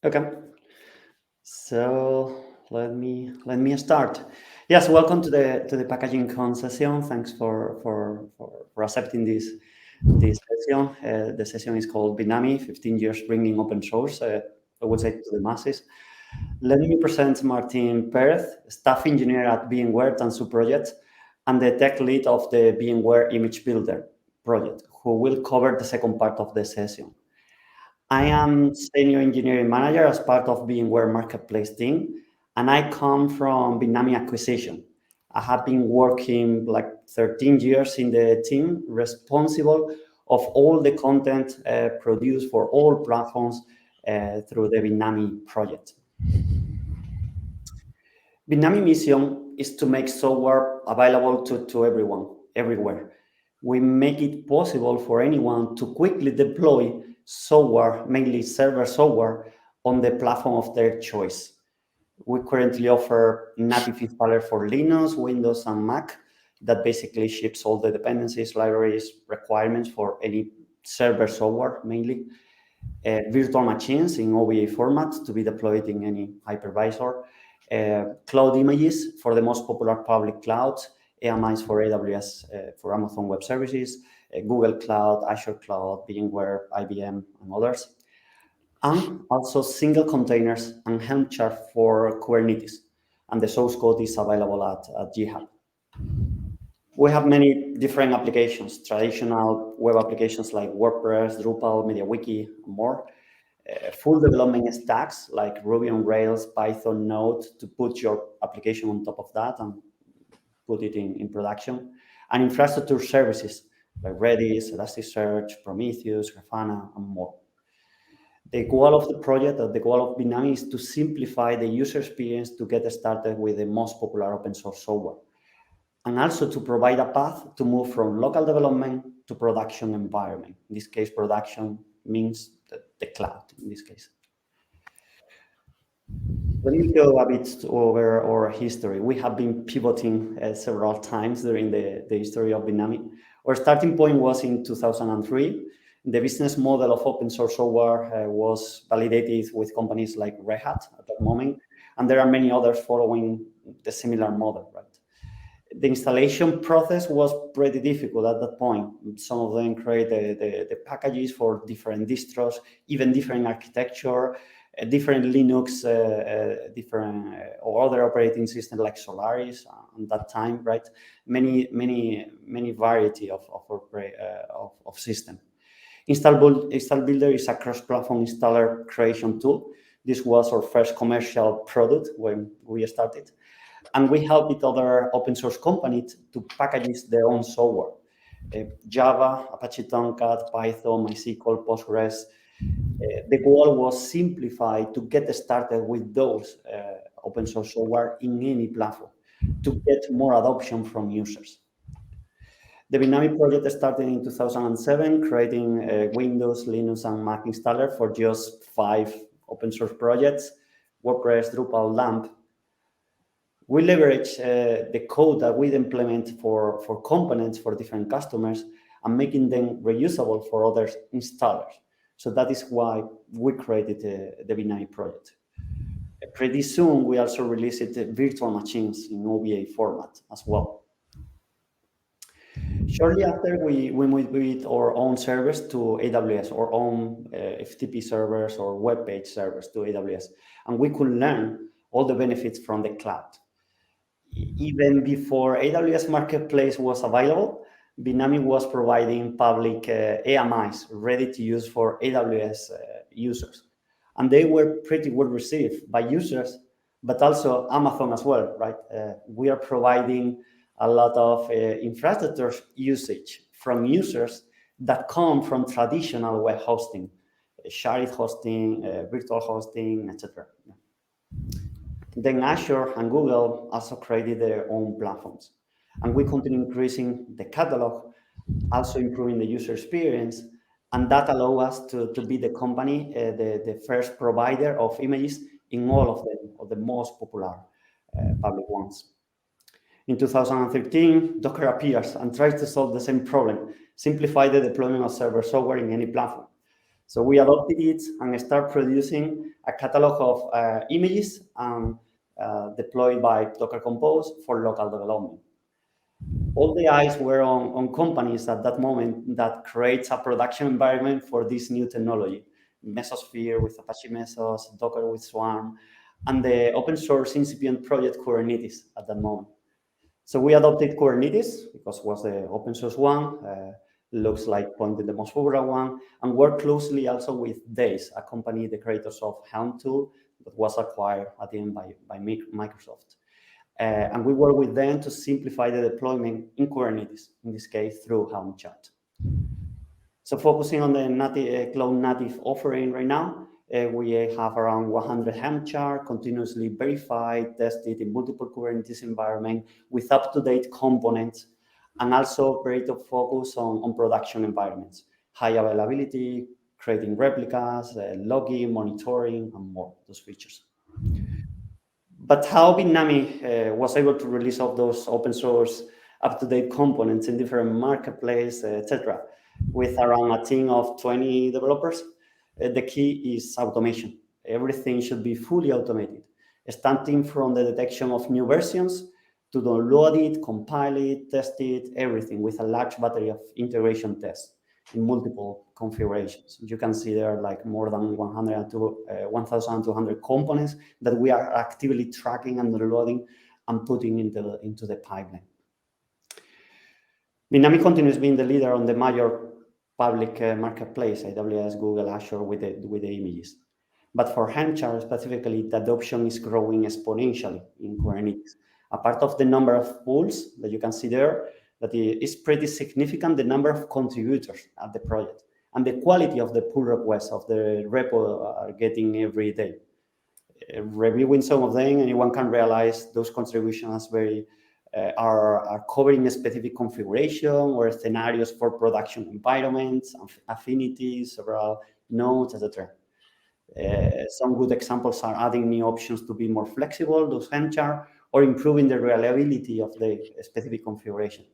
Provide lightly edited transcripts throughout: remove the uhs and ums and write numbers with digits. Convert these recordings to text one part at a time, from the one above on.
Okay, so let me start. Yes, welcome to the PackagingCon session. Thanks for accepting this session. The session is called Bitnami, 15 years bringing open source. I would say to the masses. Let me present Martin Perez, staff engineer at VMware Tansu project, and the tech lead of the VMware Image Builder project, who will cover the second part of the session. I am senior engineering manager as part of VMware Marketplace team, and I come from Bitnami Acquisition. I have been working like 13 years in the team, responsible of all the content produced for all platforms through the Bitnami project. Bitnami mission is to make software available to everyone, everywhere. We make it possible for anyone to quickly deploy software, mainly server software, on the platform of their choice. We currently offer native installer for Linux, Windows, and Mac that basically ships all the dependencies, libraries, requirements for any server software, mainly. Virtual machines in OVA format to be deployed in any hypervisor. Cloud images for the most popular public clouds, AMIs for AWS, for Amazon Web Services, Google Cloud, Azure Cloud, VMware, IBM, and others. And also single containers and Helm chart for Kubernetes. And the source code is available at GitHub. We have many different applications, traditional web applications like WordPress, Drupal, MediaWiki, and more. Full development stacks like Ruby on Rails, Python, Node to put your application on top of that and put it in production. And infrastructure services like Redis, Elasticsearch, Prometheus, Grafana, and more. The goal of the project, the goal of Bitnami is to simplify the user experience to get started with the most popular open source software. And also to provide a path to move from local development to production environment. In this case, production means the cloud, in this case. Let me go a bit over our history. We have been pivoting several times during the history of Bitnami. Our starting point was in 2003. The business model of open source software was validated with companies like Red Hat at that moment, and there are many others following the similar model, right? The installation process was pretty difficult at that point. Some of them create the packages for different distros, even different architecture, different Linux, different or other operating systems like Solaris at that time, right? Many variety of system. Install Builder is a cross-platform installer creation tool. This was our first commercial product when we started. And we helped other open source companies to package their own software. Java, Apache Tomcat, Python, MySQL, Postgres. The goal was simplify to get started with those open source software in any platform to get more adoption from users. The Bitnami project started in 2007, creating Windows, Linux, and Mac installer for just 5 open source projects, WordPress, Drupal, LAMP. We leverage the code that we implement for components for different customers and making them reusable for other installers. So that is why we created the Bitnami project. Pretty soon, we also released virtual machines in OVA format as well. Shortly after, we moved with our own servers to AWS, our own FTP servers or web page servers to AWS, and we could learn all the benefits from the cloud. Even before AWS Marketplace was available, Bitnami was providing public AMIs ready to use for AWS users. And they were pretty well received by users, but also Amazon as well, right? We are providing a lot of infrastructure usage from users that come from traditional web hosting, shared hosting, virtual hosting, etc. Then Azure and Google also created their own platforms. And we continue increasing the catalog, also improving the user experience. And that allows us to be the company, the first provider of images in all of them, of the most popular public ones. In 2013, Docker appears and tries to solve the same problem, simplify the deployment of server software in any platform. So we adopted it and start producing a catalog of images and deployed by Docker Compose for local development. All the eyes were on companies at that moment that creates a production environment for this new technology. Mesosphere with Apache Mesos, Docker with Swarm, and the open source incipient project Kubernetes at that moment. So we adopted Kubernetes because it was the open source one, looks like pointed the most popular one, and worked closely also with Days, a company, the creators of Helm tool that was acquired at the end by Microsoft. And we work with them to simplify the deployment in Kubernetes, in this case through Helm chart. So focusing on the native, cloud native offering right now, we have around 100 Helm chart, continuously verified, tested in multiple Kubernetes environment with up-to-date components, and also very top focus on production environments, high availability, creating replicas, logging, monitoring, and more, those features. But how Bitnami was able to release all those open source up-to-date components in different marketplace, etc., with around a team of 20 developers, the key is automation. Everything should be fully automated, starting from the detection of new versions to download it, compile it, test it, everything with a large battery of integration tests in multiple configurations. You can see there are like more than 1,200 components that we are actively tracking and downloading and putting into the pipeline. Bitnami continues being the leader on the major public marketplace, AWS, Google, Azure, with the images. But for Helm-chart specifically, the adoption is growing exponentially in Kubernetes. A part of the number of pools that you can see there, that is pretty significant, the number of contributors at the project and the quality of the pull requests of the repo are getting every day. Reviewing some of them, anyone can realize those contributions are covering a specific configuration or scenarios for production environments, affinities, several nodes, etc. Some good examples are adding new options to be more flexible, those Helm-chart, or improving the reliability of the specific configuration.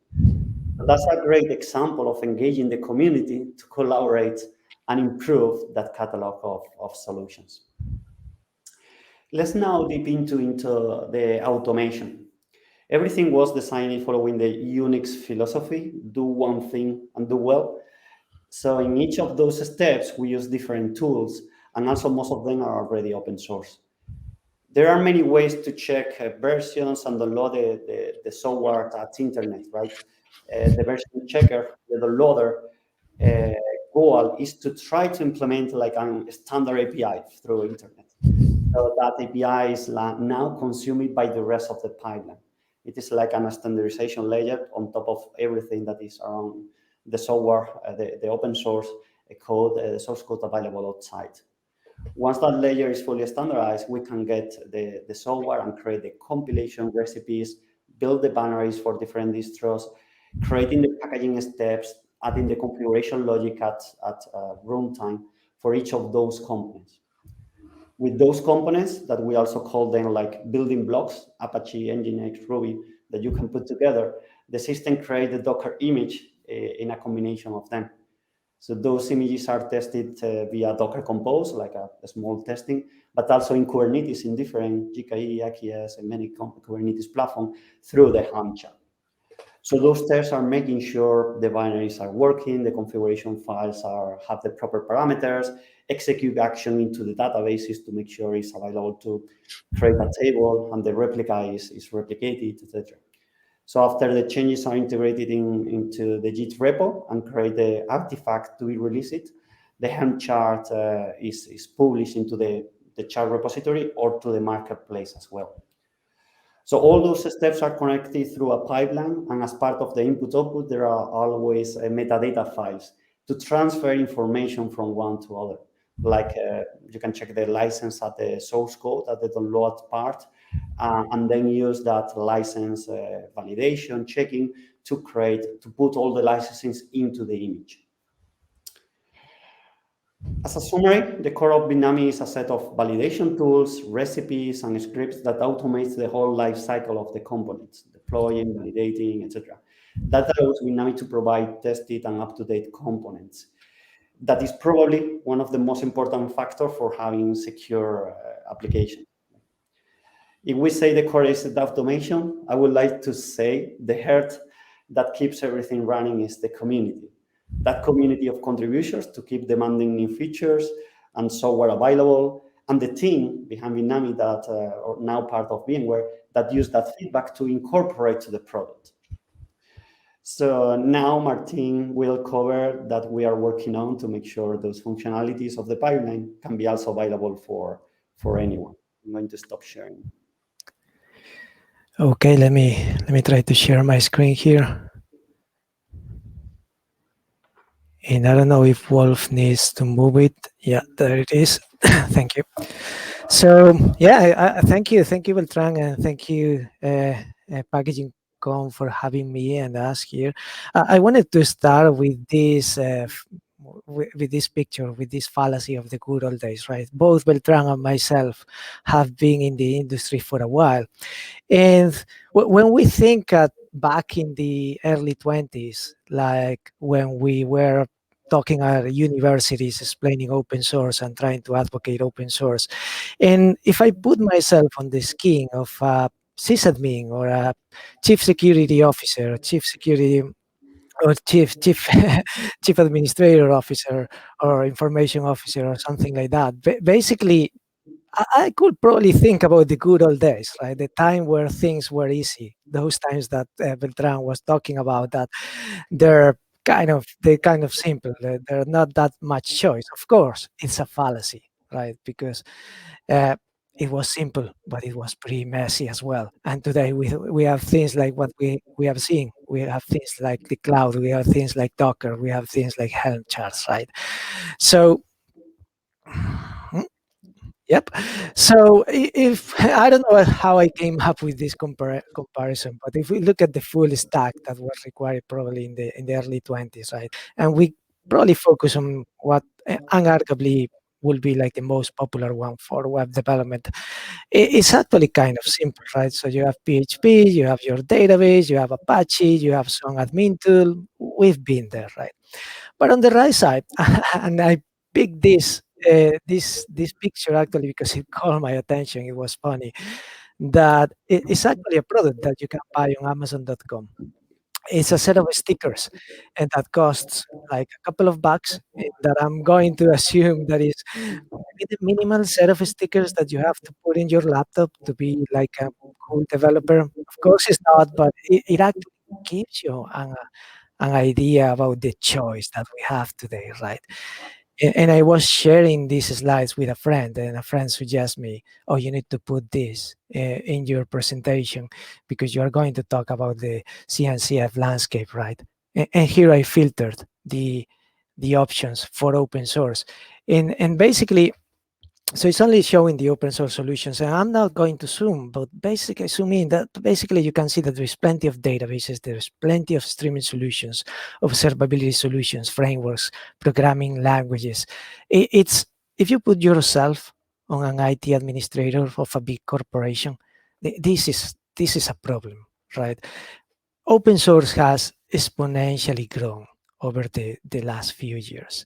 So that's a great example of engaging the community to collaborate and improve that catalog of solutions. Let's now deep into the automation. Everything was designed following the Unix philosophy, do one thing and do well. So in each of those steps, we use different tools, and also most of them are already open source. There are many ways to check versions and download the software at internet, right? The version checker, the downloader, goal is to try to implement like a standard API through internet. So that API is now consumed by the rest of the pipeline. It is like a standardization layer on top of everything that is around the software, the open source code, the source code available outside. Once that layer is fully standardized, we can get the software and create the compilation recipes, build the binaries for different distros, creating the packaging steps, adding the configuration logic at runtime for each of those components. With those components that we also call them like building blocks, Apache, Nginx, Ruby, that you can put together, the system creates the Docker image in a combination of them. So those images are tested via Docker Compose, like a small testing, but also in Kubernetes in different GKE, AKS, and many Kubernetes platforms through the Helm chart. So those tests are making sure the binaries are working, the configuration files have the proper parameters, execute action into the databases to make sure it's available to create a table and the replica is replicated, etc. So after the changes are integrated into the Git repo and create the artifact to be released, the Helm chart is published into the chart repository or to the marketplace as well. So all those steps are connected through a pipeline, and as part of the input-output, there are always metadata files to transfer information from one to other. Like you can check the license at the source code at the download part, and then use that license validation checking to put all the licenses into the image. As a summary, the core of Bitnami is a set of validation tools, recipes, and scripts that automates the whole life cycle of the components, deploying, validating, etc. That allows Bitnami to provide tested and up-to-date components. That is probably one of the most important factors for having secure applications. If we say the core is the automation, I would like to say the heart that keeps everything running is the community. That community of contributors to keep demanding new features and software available, and the team behind Bitnami that are now part of VMware that use that feedback to incorporate to the product. So now Martin will cover that we are working on to make sure those functionalities of the pipeline can be also available for anyone. I'm going to stop sharing. Okay, let me try to share my screen here. And I don't know if Wolf needs to move it. Yeah, there it is. Thank you. So yeah, thank you, Beltran, and thank you, PackagingCon, for having me and us here. I wanted to start with this. With this picture, with this fallacy of the good old days, right? Both Beltran and myself have been in the industry for a while, and when we think back in the early 20s, like when we were talking at universities explaining open source and trying to advocate open source, and if I put myself on the skin of a sysadmin or a chief security officer, chief security or chief chief administrator officer or information officer or something like that, basically I could probably think about the good old days, right? The time where things were easy. Those times that Beltran was talking about, that they're kind of simple. They're not that much choice. Of course, it's a fallacy, right? Because uh, it was simple, but it was pretty messy as well. And today we have things like what we have seen. We have things like the cloud. We have things like Docker. We have things like Helm charts, right? So yep. So if I don't know how I came up with this comparison, but if we look at the full stack that was required probably in the early 20s, right, and we probably focus on what unarguably will be like the most popular one for web development, it's actually kind of simple, right? So you have PHP, you have your database, you have Apache, you have some admin tool. We've been there, right? But on the right side, and I picked this picture actually because it caught my attention. It was funny that it's actually a product that you can buy on Amazon.com. It's a set of stickers, and that costs like a couple of bucks. And that I'm going to assume that is maybe the minimal set of stickers that you have to put in your laptop to be like a cool developer. Of course, it's not, but it actually gives you an idea about the choice that we have today, right? And I was sharing these slides with a friend, and a friend suggests me, "Oh, you need to put this in your presentation because you are going to talk about the CNCF landscape, right?" And here I filtered the options for open source, and basically so it's only showing the open source solutions, and I'm not going to zoom, but basically zoom in. That basically you can see that there's plenty of databases, there's plenty of streaming solutions, observability solutions, frameworks, programming languages. It's if you put yourself on an IT administrator of a big corporation, this is a problem, right? Open source has exponentially grown over the last few years.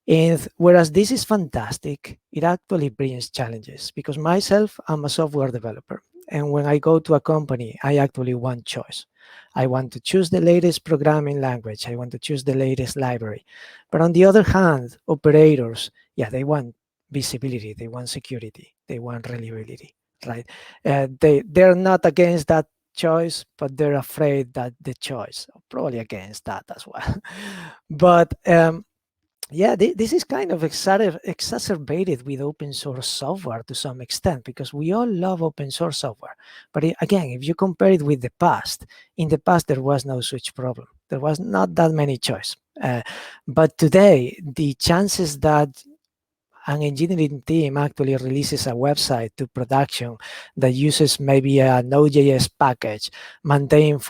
And whereas this is fantastic, it actually brings challenges because myself, I'm a software developer. And when I go to a company, I actually want choice. I want to choose the latest programming language. I want to choose the latest library. But on the other hand, operators, yeah, they want visibility, they want security, they want reliability, right? They're not against that choice, but they're afraid that the choice, probably against that as well. But yeah, this is kind of exacerbated with open source software to some extent because we all love open source software. But again, if you compare it with the past, in the past there was no such problem. There was not that many choice. But today, the chances that an engineering team actually releases a website to production that uses maybe a Node.js package maintained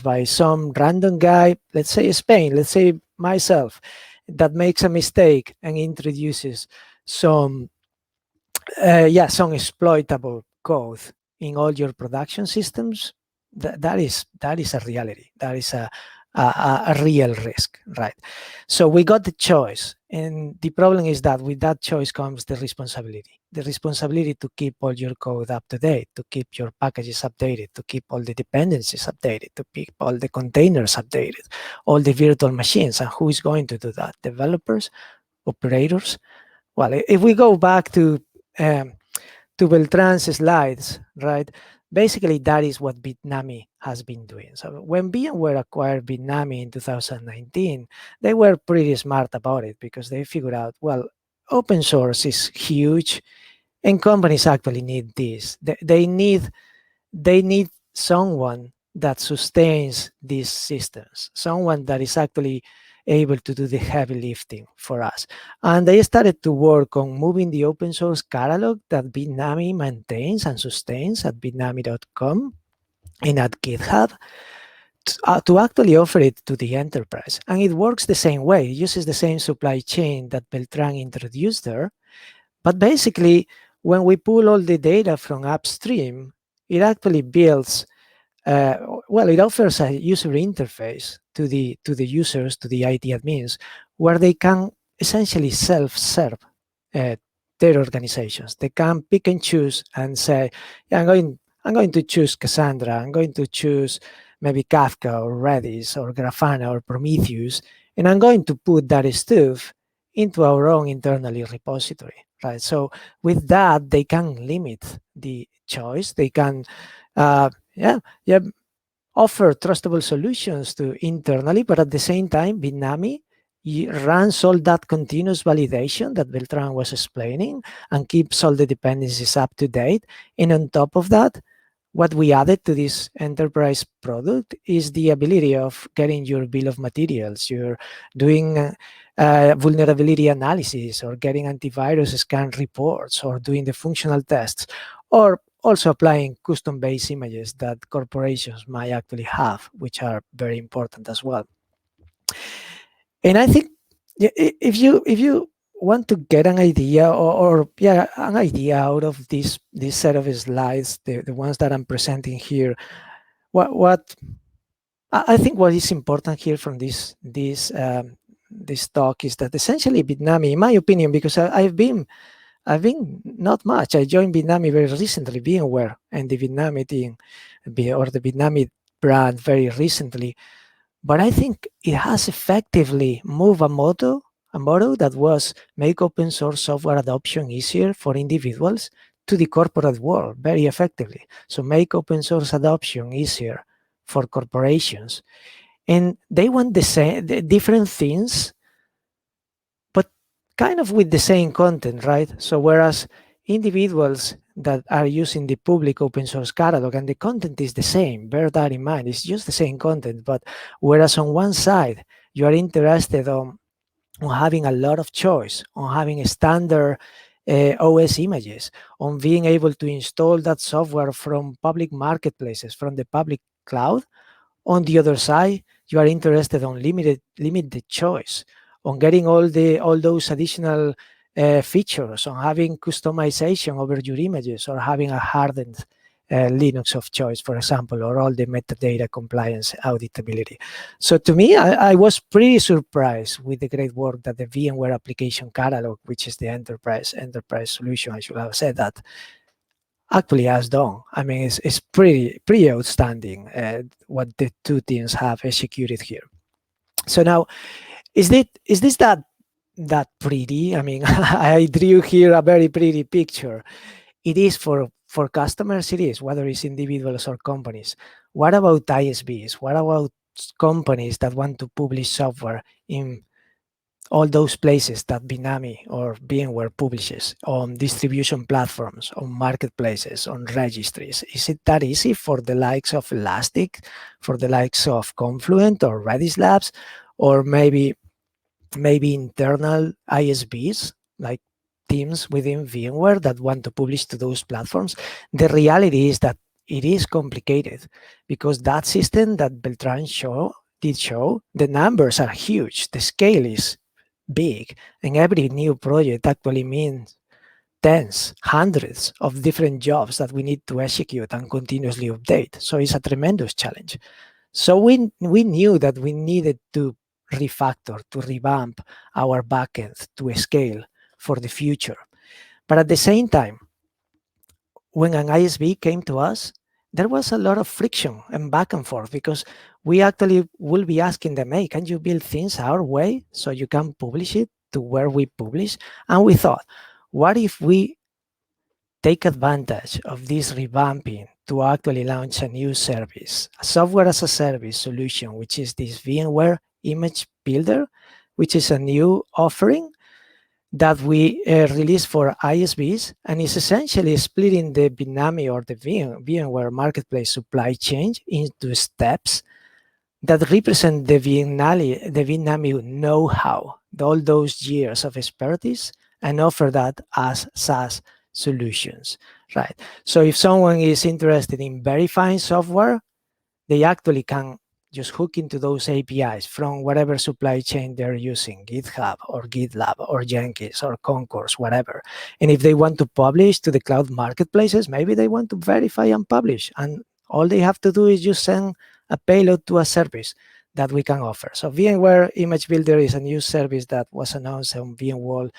by some random guy, let's say Spain, let's say myself, that makes a mistake and introduces some some exploitable code in all your production systems. That is a reality. That is a real risk, right? So we got the choice, and the problem is that with that choice comes the responsibility to keep all your code up to date, to keep your packages updated, to keep all the dependencies updated, to keep all the containers updated, all the virtual machines. And who is going to do that? Developers, operators? Well, if we go back um, to Beltran's slides, right? Basically, that is what Bitnami has been doing. So when VMware acquired Bitnami in 2019, they were pretty smart about it because they figured out, well, open source is huge and companies actually need this. They need someone that sustains these systems, someone that is actually able to do the heavy lifting for us. And they started to work on moving the open source catalog that Bitnami maintains and sustains at bitnami.com and at GitHub to actually offer it to the enterprise. And it works the same way. It uses the same supply chain that Beltran introduced there. But basically, when we pull all the data from upstream, it actually builds well, it offers a user interface to the users, to the IT admins, where they can essentially self-serve uh, their organizations. They can pick and choose and say, yeah, I'm going to choose Cassandra. I'm going to choose maybe Kafka or Redis or Grafana or Prometheus, and I'm going to put that stuff into our own internally repository, right? So with that, they can limit the choice. They can yeah, offer trustable solutions to internally, but at the same time, Bitnami runs all that continuous validation that Beltran was explaining and keeps all the dependencies up to date. And on top of that, what we added to this enterprise product is the ability of getting your bill of materials. You're doing vulnerability analysis or getting antivirus scan reports or doing the functional tests or also applying custom-based images that corporations might actually have, which are very important as well. And I think if you want to get an idea or yeah, an idea out of this set of slides, the ones that I'm presenting here, what I think what is important here from this talk is that essentially Bitnami, in my opinion, because I've been not much. I joined Bitnami very recently, VMware and the Bitnami team, or the Bitnami brand very recently. But I think it has effectively moved a motto that was make open source software adoption easier for individuals to the corporate world very effectively. So make open source adoption easier for corporations. And they want the different things, but kind of with the same content, right? So whereas individuals that are using the public open source catalog and the content is the same, bear that in mind, it's just the same content. But whereas on one side, you are interested on having a lot of choice, on having a standard OS images, on being able to install that software from public marketplaces, from the public cloud. On the other side, you are interested on limited choice, on getting all those additional features, on having customization over your images, or having a hardened Linux of choice, for example, or all the metadata compliance auditability. So to me, I was pretty surprised with the great work that the VMware application catalog, which is the enterprise solution, I should have said that, actually has done. I mean, it's pretty outstanding what the two teams have executed here. So now, is this that pretty? I mean, I drew here a very pretty picture. It is for customers. It is, whether it's individuals or companies. What about ISVs? What about companies that want to publish software in all those places that Bitnami or VMware publishes, on distribution platforms, on marketplaces, on registries? Is it that easy for the likes of Elastic, for the likes of Confluent or Redis Labs, or maybe internal ISVs like teams within VMware that want to publish to those platforms? The reality is that it is complicated, because that system that Beltran did show, the numbers are huge, the scale is big, and every new project actually means tens, hundreds of different jobs that we need to execute and continuously update. So it's a tremendous challenge. So we knew that we needed to refactor, to revamp our backend to scale for the future. But at the same time, when an ISV came to us, there was a lot of friction and back and forth because we actually will be asking them, hey, can you build things our way so you can publish it to where we publish? And we thought, what if we take advantage of this revamping to actually launch a new service, a software as a service solution, which is this VMware Image Builder, which is a new offering that we released for ISVs, and is essentially splitting the Bitnami or the VMware marketplace supply chain into steps that represent the Bitnami know-how, all those years of expertise, and offer that as SaaS solutions, right? So if someone is interested in verifying software, they actually can just hook into those APIs from whatever supply chain they're using, GitHub or GitLab or Jenkins or Concourse, whatever. And if they want to publish to the cloud marketplaces, maybe they want to verify and publish. And all they have to do is just send a payload to a service that we can offer. So VMware Image Builder is a new service that was announced on VMworld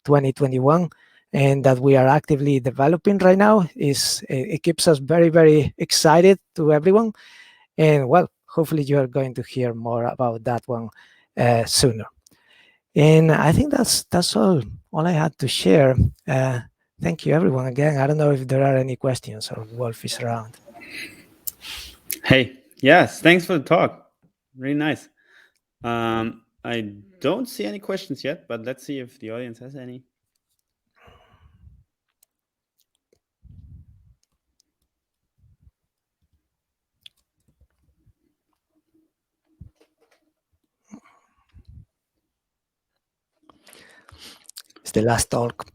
2021 and that we are actively developing right now. It keeps us very, very excited to everyone. And well, hopefully you are going to hear more about that one sooner. And I think that's all I had to share. Thank you, everyone. Again, I don't know if there are any questions or Wolf is around. Hey, yes, thanks for the talk. Really nice. I don't see any questions yet, but let's see if the audience has any. It's the last talk.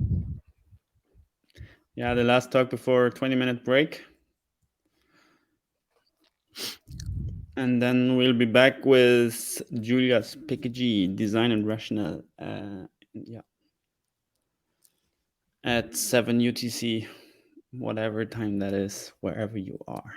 Yeah, the last talk before 20-minute break. And then we'll be back with Julia's PKG, Design and Rationale. Yeah. At 7 UTC, whatever time that is, wherever you are.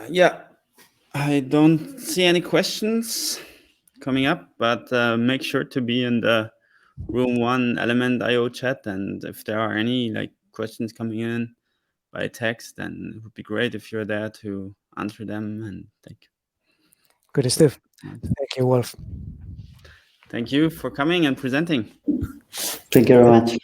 Yeah, I don't see any questions coming up, but make sure to be in the room 1 element IO chat, and if there are any questions coming in by text, then it would be great if you're there to answer them. And thank you. Good stuff. Thank you, Wolf. Thank you for coming and presenting. Thank you very much.